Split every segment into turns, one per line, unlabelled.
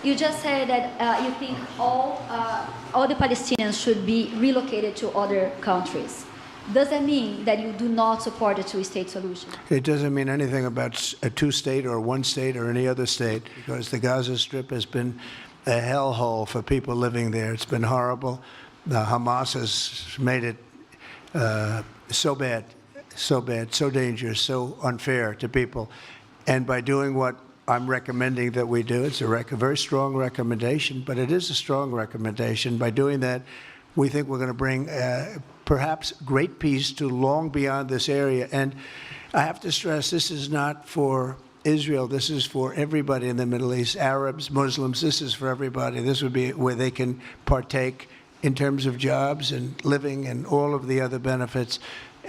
You just said that you think all the Palestinians should be relocated to other countries. Does that mean that you do not support a two-state solution?
It doesn't mean anything about a two-state or one state or any other state, because the Gaza Strip has been a hellhole for people living there. It's been horrible. Hamas has made it so bad, so dangerous, so unfair to people. And by doing what I'm recommending that we do, it's a very strong recommendation, but it is a strong recommendation. By doing that, we think we're going to bring perhaps great peace to long beyond this area. And I have to stress, this is not for Israel. This is for everybody in the Middle East, Arabs, Muslims. This is for everybody. This would be where they can partake in terms of jobs and living and all of the other benefits.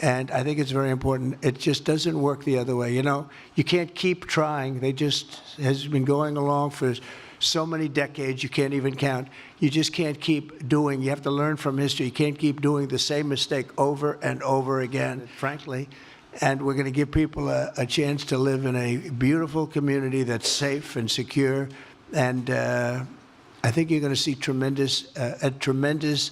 And I think it's very important. It just doesn't work the other way. You know, you can't keep trying. They just has been going along for so many decades, you can't even count. You just can't keep doing. You have to learn from history. You can't keep doing the same mistake over and over again, frankly. And we're going to give people a chance to live in a beautiful community that's safe and secure. And I think you're going to see a tremendous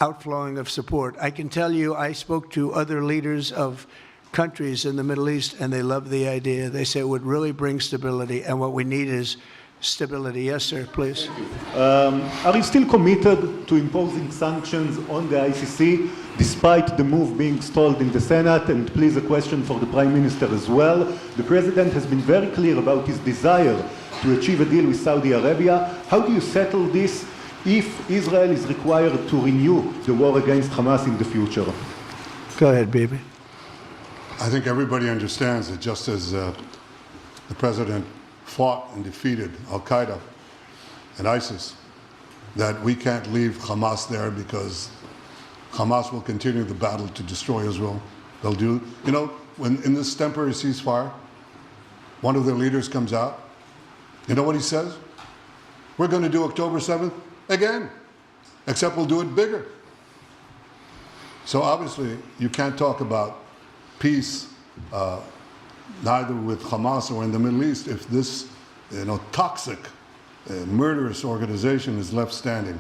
outflowing of support. I can tell you, I spoke to other leaders of countries in the Middle East, and they love the idea. They say it would really bring stability, and what we need is stability. Yes, sir, please.
Are you still committed to imposing sanctions on the ICC, despite the move being stalled in the Senate? And please, a question for the Prime Minister as well. The President has been very clear about his desire to achieve a deal with Saudi Arabia. How do you settle this if Israel is required to renew the war against Hamas in the future?
Go ahead, Bibi.
I think everybody understands that just as the President fought and defeated Al-Qaeda and ISIS, that we can't leave Hamas there, because Hamas will continue the battle to destroy Israel. They'll do, you know, when in this temporary ceasefire, one of their leaders comes out, you know what he says? We're going to do October 7th again, except we'll do it bigger. So obviously, you can't talk about peace neither with Hamas or in the Middle East if this, toxic, murderous organization is left standing.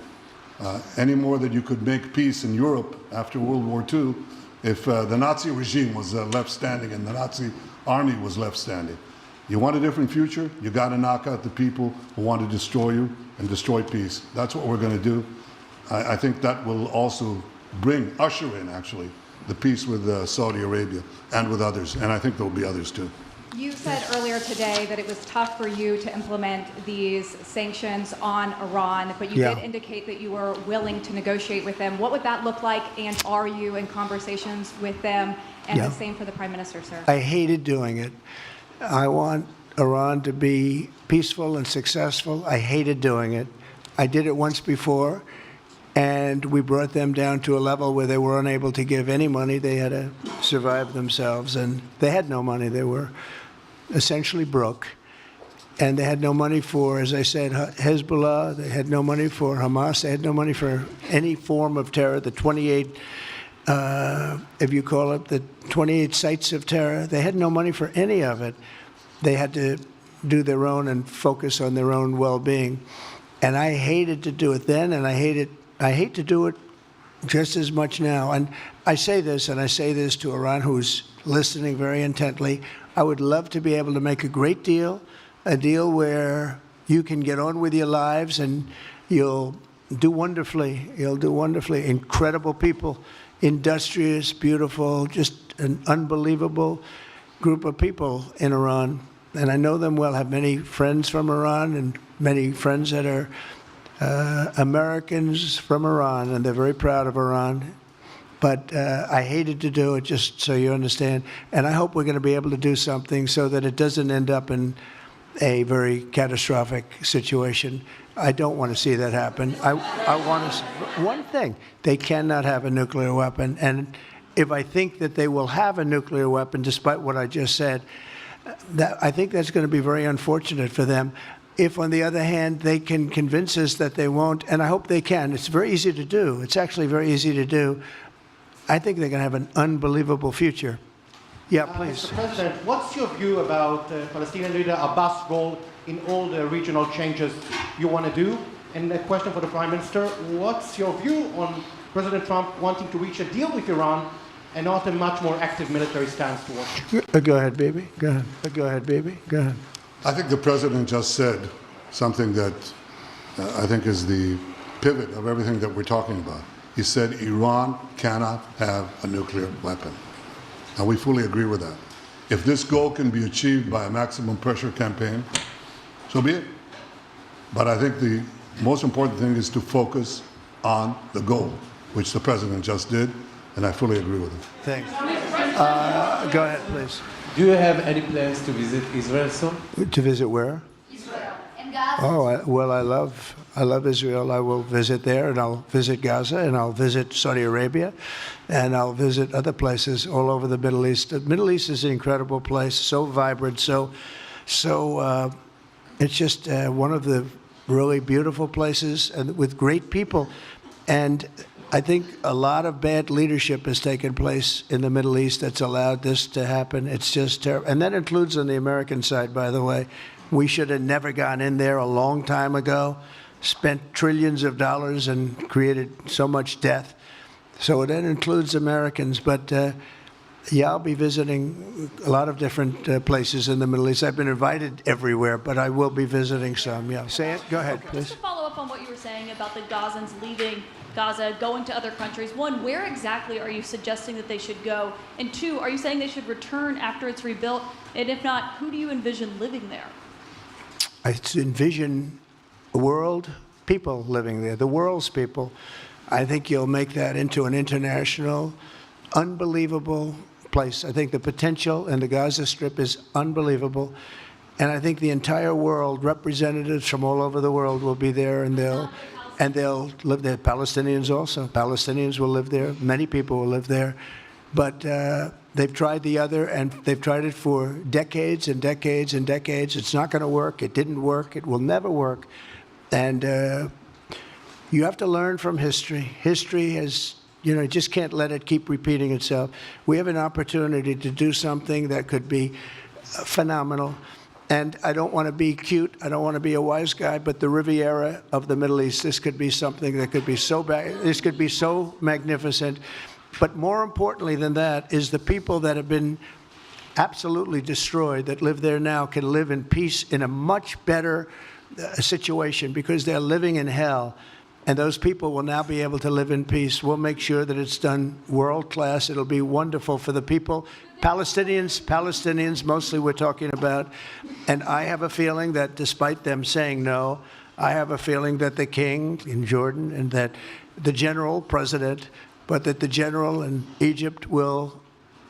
Any more that you could make peace in Europe after World War II if the Nazi regime was left standing and the Nazi army was left standing. You want a different future? You got to knock out the people who want to destroy you and destroy peace. That's what we're going to do. I think that will also usher in, actually, the peace with Saudi Arabia and with others, and I think there will be others too.
You said earlier today that it was tough for you to implement these sanctions on Iran, but you did indicate that you were willing to negotiate with them. What would that look like, and are you in conversations with them? And the same for the Prime Minister, sir.
I hated doing it. I want Iran to be peaceful and successful. I hated doing it. I did it once before, and we brought them down to a level where they were unable to give any money. They had to survive themselves, and they had no money. They were essentially broke, and they had no money for, as I said, Hezbollah. They had no money for Hamas. They had no money for any form of terror, the 28, if you call it, the 28 sites of terror. They had no money for any of it. They had to do their own and focus on their own well-being. And I hated to do it then, and I hate to do it just as much now. And I say this, and I say this to Iran, who's listening very intently. I would love to be able to make a great deal, a deal where you can get on with your lives and you'll do wonderfully. You'll do wonderfully. Incredible people, industrious, beautiful, just an unbelievable group of people in Iran. And I know them well, have many friends from Iran and many friends that are Americans from Iran, and they're very proud of Iran. But I hated to do it, just so you understand. And I hope we're going to be able to do something so that it doesn't end up in a very catastrophic situation. I don't want to see that happen. I want to, one thing, they cannot have a nuclear weapon. And if I think that they will have a nuclear weapon, despite what I just said, I think that's going to be very unfortunate for them. If, on the other hand, they can convince us that they won't, and I hope they can. It's very easy to do. It's actually very easy to do. I think they're going to have an unbelievable future. Yeah, please.
Mr. President, what's your view about Palestinian leader Abbas' role in all the regional changes you want to do? And a question for the Prime Minister, what's your view on President Trump wanting to reach a deal with Iran and not a much more active military stance towards it?
Go ahead, baby. Go ahead. Go ahead, baby. Go ahead.
I think the president just said something that I think is the pivot of everything that we're talking about. He said Iran cannot have a nuclear weapon. And we fully agree with that. If this goal can be achieved by a maximum pressure campaign, so be it. But I think the most important thing is to focus on the goal, which the president just did, and I fully agree with him.
Thanks. Go ahead, please.
Do you have any plans to visit Israel soon?
To visit where?
Israel and Gaza.
Oh, well, I love Israel. I will visit there, and I'll visit Gaza, and I'll visit Saudi Arabia, and I'll visit other places all over the Middle East. The Middle East is an incredible place, so vibrant, so it's just one of the really beautiful places and with great people. And I think a lot of bad leadership has taken place in the Middle East that's allowed this to happen. It's just terrible. And that includes on the American side, by the way. We should have never gone in there a long time ago, spent trillions of dollars and created so much death. So that includes Americans. But yeah, I'll be visiting a lot of different places in the Middle East. I've been invited everywhere, but I will be visiting some. Yeah, say it. Go ahead, please.
Just to follow up on what you were saying about the Gazans leaving Gaza, going to other countries. One, where exactly are you suggesting that they should go? And two, are you saying they should return after it's rebuilt? And if not, who do you envision living there?
I envision world people living there, the world's people. I think you'll make that into an international, unbelievable place. I think the potential in the Gaza Strip is unbelievable. And I think the entire world, representatives from all over the world will be there, and they'll live there. Palestinians also. Palestinians will live there. Many people will live there. But they've tried the other, and they've tried it for decades and decades and decades. It's not going to work. It didn't work. It will never work. And you have to learn from history. History has, you just can't let it keep repeating itself. We have an opportunity to do something that could be phenomenal. And I don't want to be cute. I don't want to be a wise guy, but the Riviera of the Middle East, this could be something that could be so bad. This could be so magnificent. But more importantly than that is the people that have been absolutely destroyed that live there now can live in peace in a much better situation because they're living in hell. And those people will now be able to live in peace. We'll make sure that it's done world class. It'll be wonderful for the people. Palestinians mostly we're talking about. And I have a feeling that despite them saying no, I have a feeling that the king in Jordan and that the general president, but that the general in Egypt will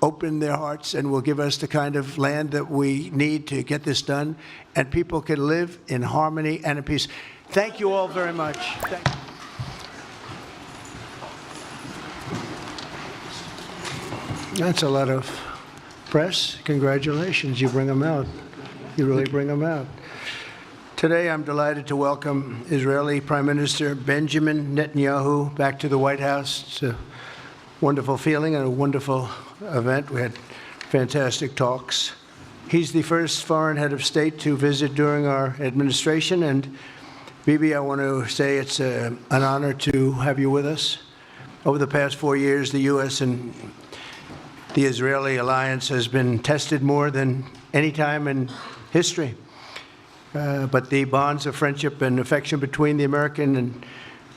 open their hearts and will give us the kind of land that we need to get this done. And people can live in harmony and in peace. Thank you all very much. Thank you. That's a lot of press. Congratulations. You bring them out. You really bring them out. Today, I'm delighted to welcome Israeli Prime Minister Benjamin Netanyahu back to the White House. It's a wonderful feeling and a wonderful event. We had fantastic talks. He's the first foreign head of state to visit during our administration. And Bibi, I want to say it's an honor to have you with us. Over the past 4 years, the U.S. and the Israeli alliance has been tested more than any time in history. But the bonds of friendship and affection between the American and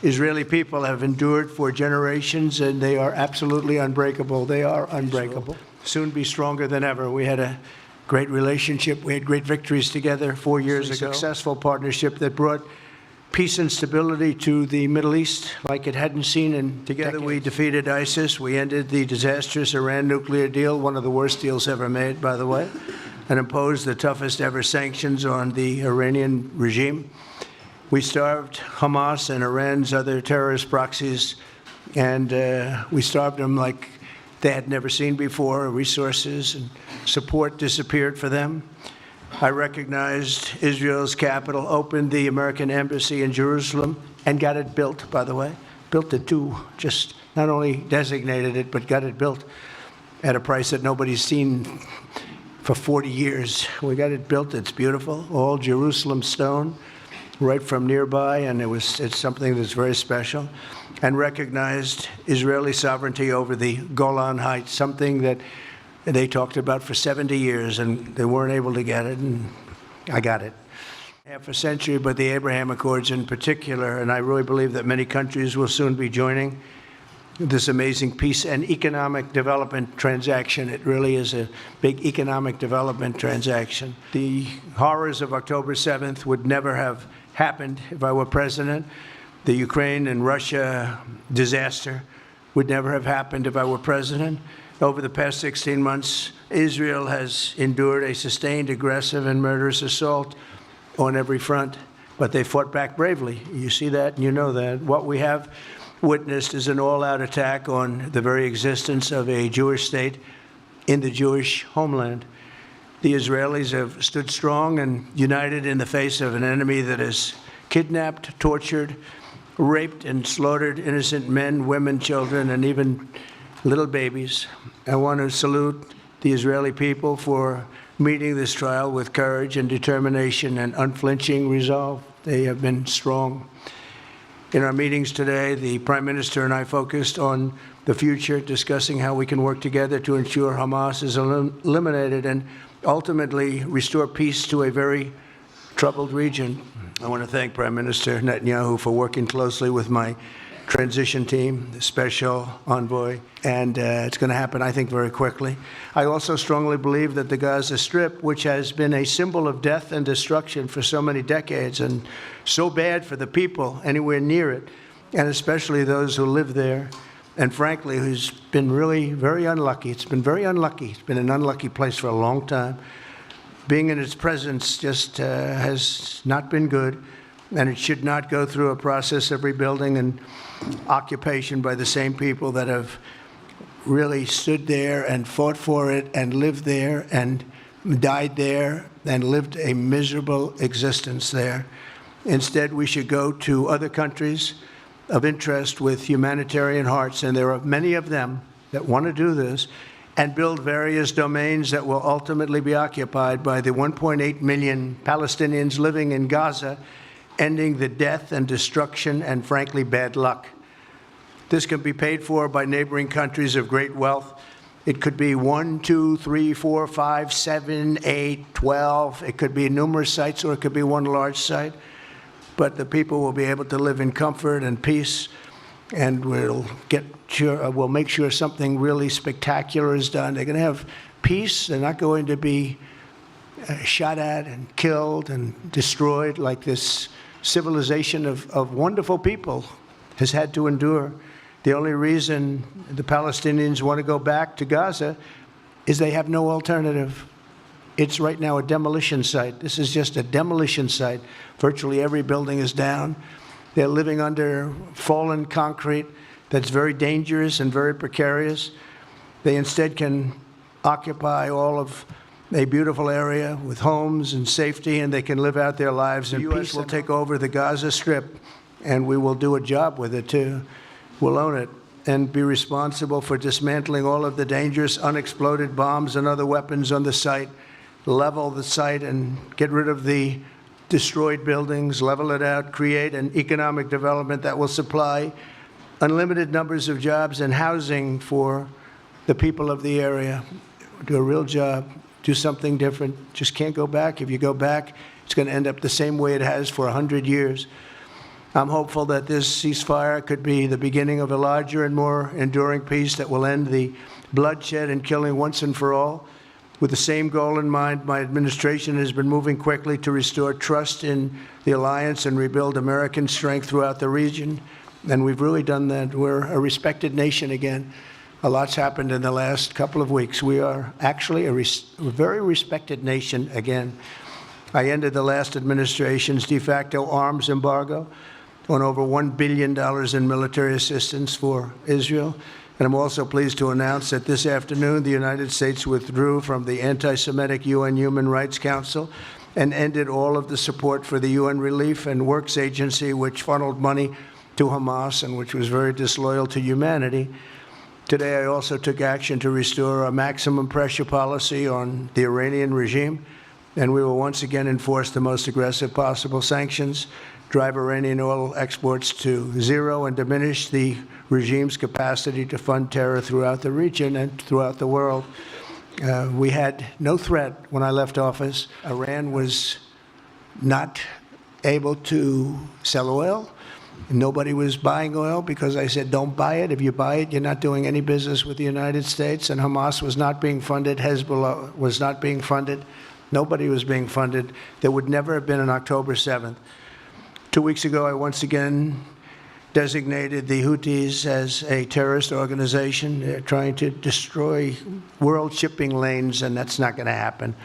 Israeli people have endured for generations, and they are absolutely unbreakable. They are unbreakable. Soon be stronger than ever. We had a great relationship. We had great victories together 4 years ago. A successful partnership that brought peace and stability to the Middle East like it hadn't seen in together decades. We defeated ISIS. We ended the disastrous Iran nuclear deal, one of the worst deals ever made, by the way, and imposed the toughest ever sanctions on the Iranian regime. We starved Hamas and Iran's other terrorist proxies, and we starved them like they had never seen before. Resources and support disappeared for them. I recognized Israel's capital, opened the American embassy in Jerusalem, and got it built, by the way. Built it too, just not only designated it, but got it built at a price that nobody's seen for 40 years. We got it built. It's beautiful, all Jerusalem stone, right from nearby, and it's something that's very special, and recognized Israeli sovereignty over the Golan Heights, something that they talked about for 70 years, and they weren't able to get it, and I got it. Half a century, but the Abraham Accords in particular, and I really believe that many countries will soon be joining this amazing peace and economic development transaction. It really is a big economic development transaction. The horrors of October 7th would never have happened if I were president. The Ukraine and Russia disaster would never have happened if I were president. Over the past 16 months, Israel has endured a sustained, aggressive, and murderous assault on every front, but they fought back bravely. You see that and you know that. What we have witnessed is an all-out attack on the very existence of a Jewish state in the Jewish homeland. The Israelis have stood strong and united in the face of an enemy that has kidnapped, tortured, raped, and slaughtered innocent men, women, children, and even little babies. I want to salute the Israeli people for meeting this trial with courage and determination and unflinching resolve. They have been strong. In our meetings today, the Prime Minister and I focused on the future, discussing how we can work together to ensure Hamas is eliminated and ultimately restore peace to a very troubled region. I want to thank Prime Minister Netanyahu for working closely with my transition team, the special envoy, and it's going to happen, I think, very quickly. I also strongly believe that the Gaza Strip, which has been a symbol of death and destruction for so many decades and so bad for the people anywhere near it, and especially those who live there, and frankly, who's been really very unlucky. It's been very unlucky. It's been an unlucky place for a long time. Being in its presence just has not been good, and it should not go through a process of rebuilding and occupation by the same people that have really stood there and fought for it and lived there and died there and lived a miserable existence there. Instead, we should go to other countries of interest with humanitarian hearts, and there are many of them that want to do this, and build various domains that will ultimately be occupied by the 1.8 million Palestinians living in Gaza, ending the death and destruction and, frankly, bad luck. This can be paid for by neighboring countries of great wealth. It could be 1, 2, 3, 4, 5, 7, 8, 12. It could be numerous sites, or it could be one large site. But the people will be able to live in comfort and peace, and we'll make sure something really spectacular is done. They're going to have peace. They're not going to be shot at and killed and destroyed like this civilization of wonderful people has had to endure. The only reason the Palestinians want to go back to Gaza is they have no alternative. It's right now a demolition site. This is just a demolition site. Virtually every building is down. They're living under fallen concrete that's very dangerous and very precarious. They instead can occupy all of a beautiful area with homes and safety, and they can live out their lives in peace. The U.S. will take over the Gaza Strip, and we will do a job with it, too. We'll own it and be responsible for dismantling all of the dangerous unexploded bombs and other weapons on the site, level the site and get rid of the destroyed buildings, level it out, create an economic development that will supply unlimited numbers of jobs and housing for the people of the area. Do a real job. Do something different. Just can't go back. If you go back, it's going to end up the same way it has for 100 years. I'm hopeful that this ceasefire could be the beginning of a larger and more enduring peace that will end the bloodshed and killing once and for all. With the same goal in mind, my administration has been moving quickly to restore trust in the alliance and rebuild American strength throughout the region. And we've really done that. We're a respected nation again. A lot's happened in the last couple of weeks. We are actually a very respected nation again. I ended the last administration's de facto arms embargo on over $1 billion in military assistance for Israel. And I'm also pleased to announce that this afternoon, the United States withdrew from the anti-Semitic UN Human Rights Council and ended all of the support for the UN Relief and Works Agency, which funneled money to Hamas and which was very disloyal to humanity. Today, I also took action to restore a maximum pressure policy on the Iranian regime, and we will once again enforce the most aggressive possible sanctions, drive Iranian oil exports to zero, and diminish the regime's capacity to fund terror throughout the region and throughout the world. We had no threat when I left office. Iran was not able to sell oil. Nobody was buying oil because I said, don't buy it. If you buy it, you're not doing any business with the United States. And Hamas was not being funded. Hezbollah was not being funded. Nobody was being funded. There would never have been an October 7th. 2 weeks ago, I once again designated the Houthis as a terrorist organization. They're trying to destroy world shipping lanes, and that's not going to happen.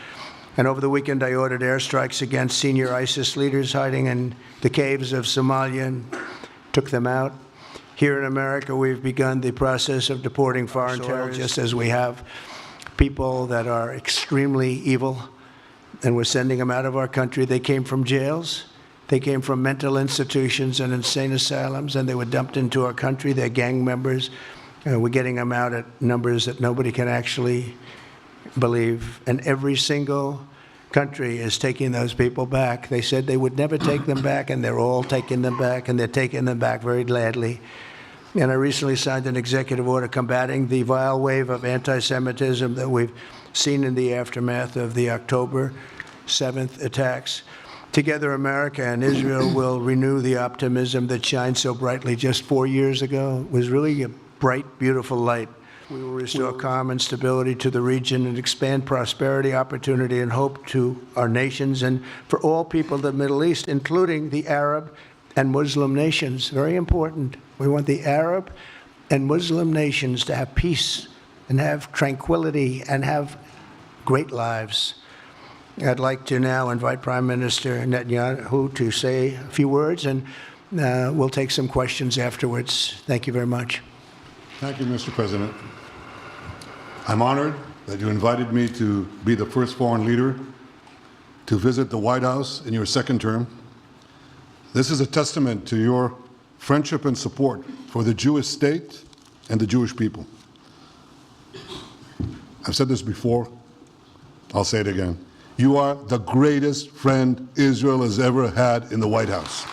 And over the weekend, I ordered airstrikes against senior ISIS leaders hiding in the caves of Somalia and took them out. Here in America, we've begun the process of deporting foreign terrorists, just as we have people that are extremely evil, and we're sending them out of our country. They came from jails. They came from mental institutions and insane asylums, and they were dumped into our country. They're gang members. We're getting them out at numbers that nobody can actually believe. And every single country is taking those people back. They said they would never take them back, and they're all taking them back, and they're taking them back very gladly. And I recently signed an executive order combating the vile wave of anti-Semitism that we've seen in the aftermath of the October 7th attacks. Together, America and Israel will renew the optimism that shined so brightly just 4 years ago. It was really a bright, beautiful light. We will restore calm and stability to the region and expand prosperity, opportunity, and hope to our nations and for all people of the Middle East, including the Arab and Muslim nations. Very important. We want the Arab and Muslim nations to have peace and have tranquility and have great lives. I'd like to now invite Prime Minister Netanyahu to say a few words, and we'll take some questions afterwards. Thank you very much.
Thank you, Mr. President. I'm honored that you invited me to be the first foreign leader to visit the White House in your second term. This is a testament to your friendship and support for the Jewish state and the Jewish people. I've said this before. I'll say it again. You are the greatest friend Israel has ever had in the White House.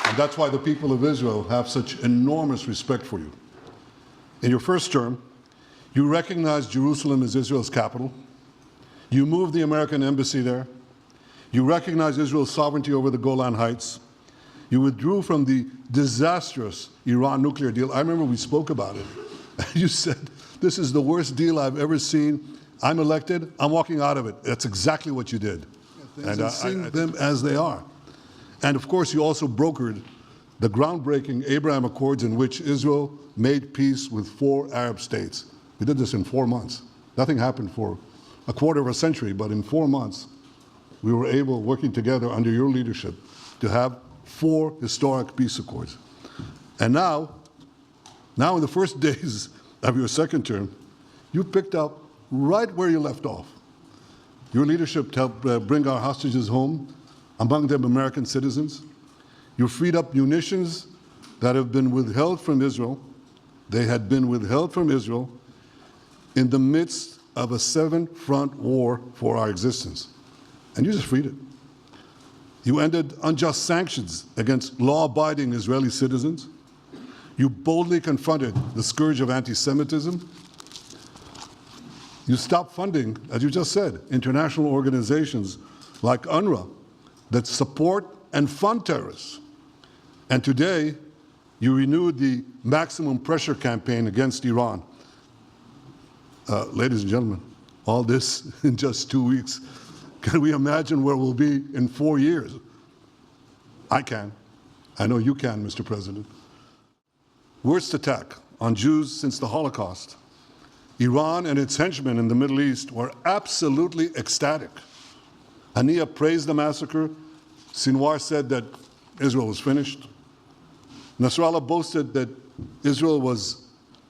And that's why the people of Israel have such enormous respect for you. In your first term, you recognized Jerusalem as Israel's capital. You moved the American embassy there. You recognized Israel's sovereignty over the Golan Heights. You withdrew from the disastrous Iran nuclear deal. I remember we spoke about it. You said, this is the worst deal I've ever seen. I'm elected, I'm walking out of it. That's exactly what you did. And I see them as they are. And of course, you also brokered the groundbreaking Abraham Accords in which Israel made peace with 4 Arab states. We did this in 4 months. Nothing happened for a quarter of a century, but in 4 months, we were able, working together under your leadership, to have 4 historic peace accords. And now in the first days of your second term, you picked up right where you left off. Your leadership helped bring our hostages home, among them American citizens. You freed up munitions that have been withheld from Israel. They had been withheld from Israel in the midst of a 7-front war for our existence. And you just freed it. You ended unjust sanctions against law-abiding Israeli citizens. You boldly confronted the scourge of anti-Semitism. You stopped funding, as you just said, international organizations like UNRWA that support and fund terrorists. And today, you renewed the maximum pressure campaign against Iran. Ladies and gentlemen, all this in just 2 weeks. Can we imagine where we'll be in 4 years? I can. I know you can, Mr. President. Worst attack on Jews since the Holocaust. Iran and its henchmen in the Middle East were absolutely ecstatic. Haniya praised the massacre. Sinwar said that Israel was finished. Nasrallah boasted that Israel was,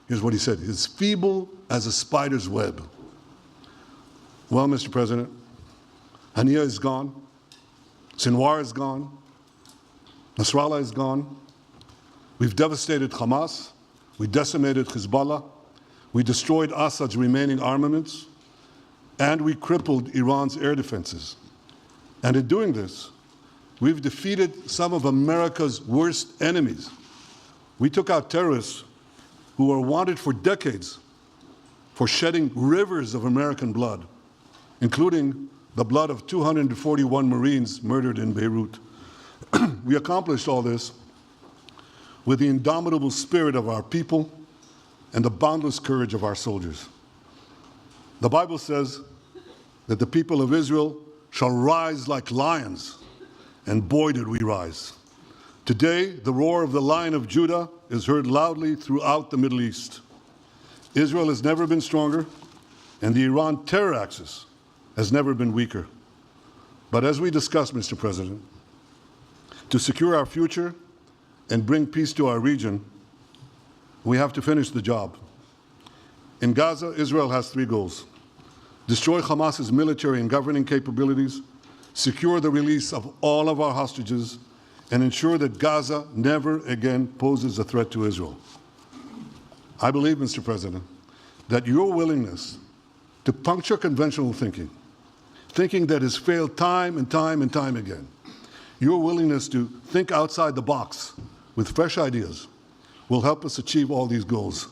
here's what he said, as feeble as a spider's web. Well, Mr. President, Haniya is gone. Sinwar is gone. Nasrallah is gone. We've devastated Hamas, we decimated Hezbollah, we destroyed Assad's remaining armaments, and we crippled Iran's air defenses. And in doing this, we've defeated some of America's worst enemies. We took out terrorists who were wanted for decades for shedding rivers of American blood, including the blood of 241 Marines murdered in Beirut. We accomplished all this with the indomitable spirit of our people and the boundless courage of our soldiers. The Bible says that the people of Israel shall rise like lions, and boy did we rise. Today, the roar of the Lion of Judah is heard loudly throughout the Middle East. Israel has never been stronger, and the Iran terror axis has never been weaker. But as we discussed, Mr. President, to secure our future and bring peace to our region, we have to finish the job. In Gaza, Israel has 3 goals: destroy Hamas's military and governing capabilities, secure the release of all of our hostages, and ensure that Gaza never again poses a threat to Israel. I believe, Mr. President, that your willingness to puncture conventional thinking that has failed time and time and time again, your willingness to think outside the box with fresh ideas will help us achieve all these goals.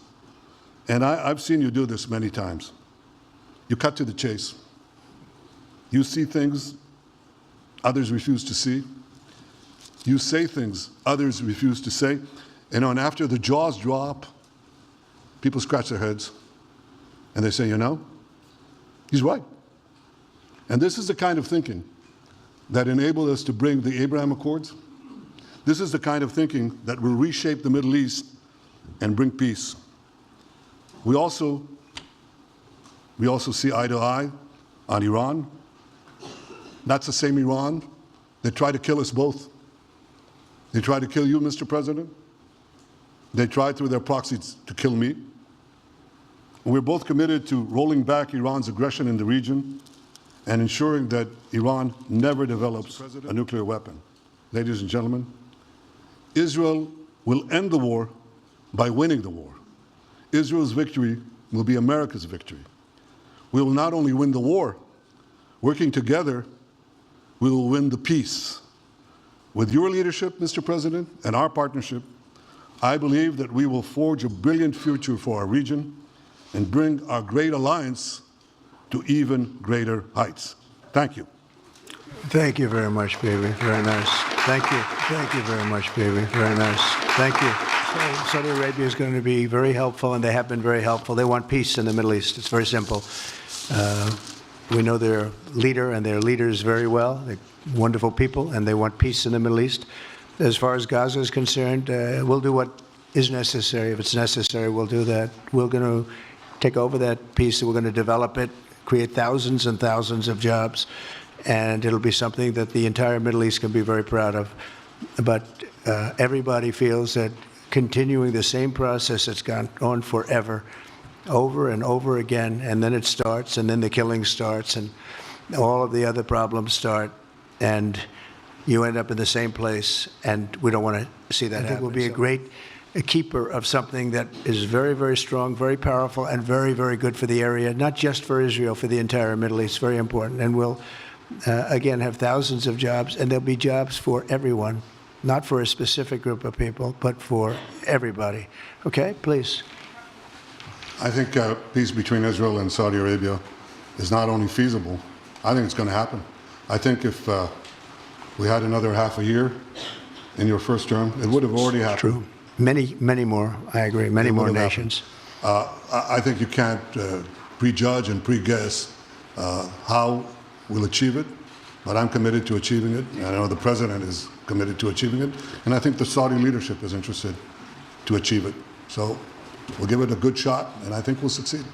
And I've seen you do this many times. You cut to the chase. You see things others refuse to see. You say things others refuse to say. And after the jaws drop, people scratch their heads and they say, you know, he's right. And this is the kind of thinking that enabled us to bring the Abraham Accords. This is the kind of thinking that will reshape the Middle East and bring peace. We also see eye to eye on Iran. That's the same Iran that tried to kill us both. They tried to kill you, Mr. President. They tried through their proxies to kill me. We're both committed to rolling back Iran's aggression in the region and ensuring that Iran never develops a nuclear weapon. Ladies and gentlemen, Israel will end the war by winning the war. Israel's victory will be America's victory. We will not only win the war, working together, we will win the peace. With your leadership, Mr. President, and our partnership, I believe that we will forge a brilliant future for our region and bring our great alliance to even greater heights. Thank you.
Thank you very much, baby. Very nice. Thank you. Thank you very much, baby. Very nice. Thank you. So Saudi Arabia is going to be very helpful, and they have been very helpful. They want peace in the Middle East. It's very simple. We know their leader and their leaders very well. They're wonderful people, and they want peace in the Middle East. As far as Gaza is concerned, we'll do what is necessary. If it's necessary, we'll do that. We're going to take over that peace, and we're going to develop it, create thousands and thousands of jobs, and it'll be something that the entire Middle East can be very proud of. But everybody feels that continuing the same process that's gone on forever, over and over again, and then it starts, and then the killing starts, and all of the other problems start, and you end up in the same place, and we don't want to see that happen. I think we'll be a great keeper of something that is very, very strong, very powerful, and very, very good for the area, not just for Israel, for the entire Middle East. Very important. And we'll, again, have thousands of jobs, and there'll be jobs for everyone, not for a specific group of people, but for everybody. Okay, please.
I think peace between Israel and Saudi Arabia is not only feasible, I think it's going to happen. I think if we had another half a year in your first term, it would have already happened.
True. Many, many more, I agree, many more nations.
I think you can't prejudge and pre-guess how we'll achieve it, but I'm committed to achieving it. And I know the President is committed to achieving it, and I think the Saudi leadership is interested to achieve it. So we'll give it a good shot, and I think we'll succeed.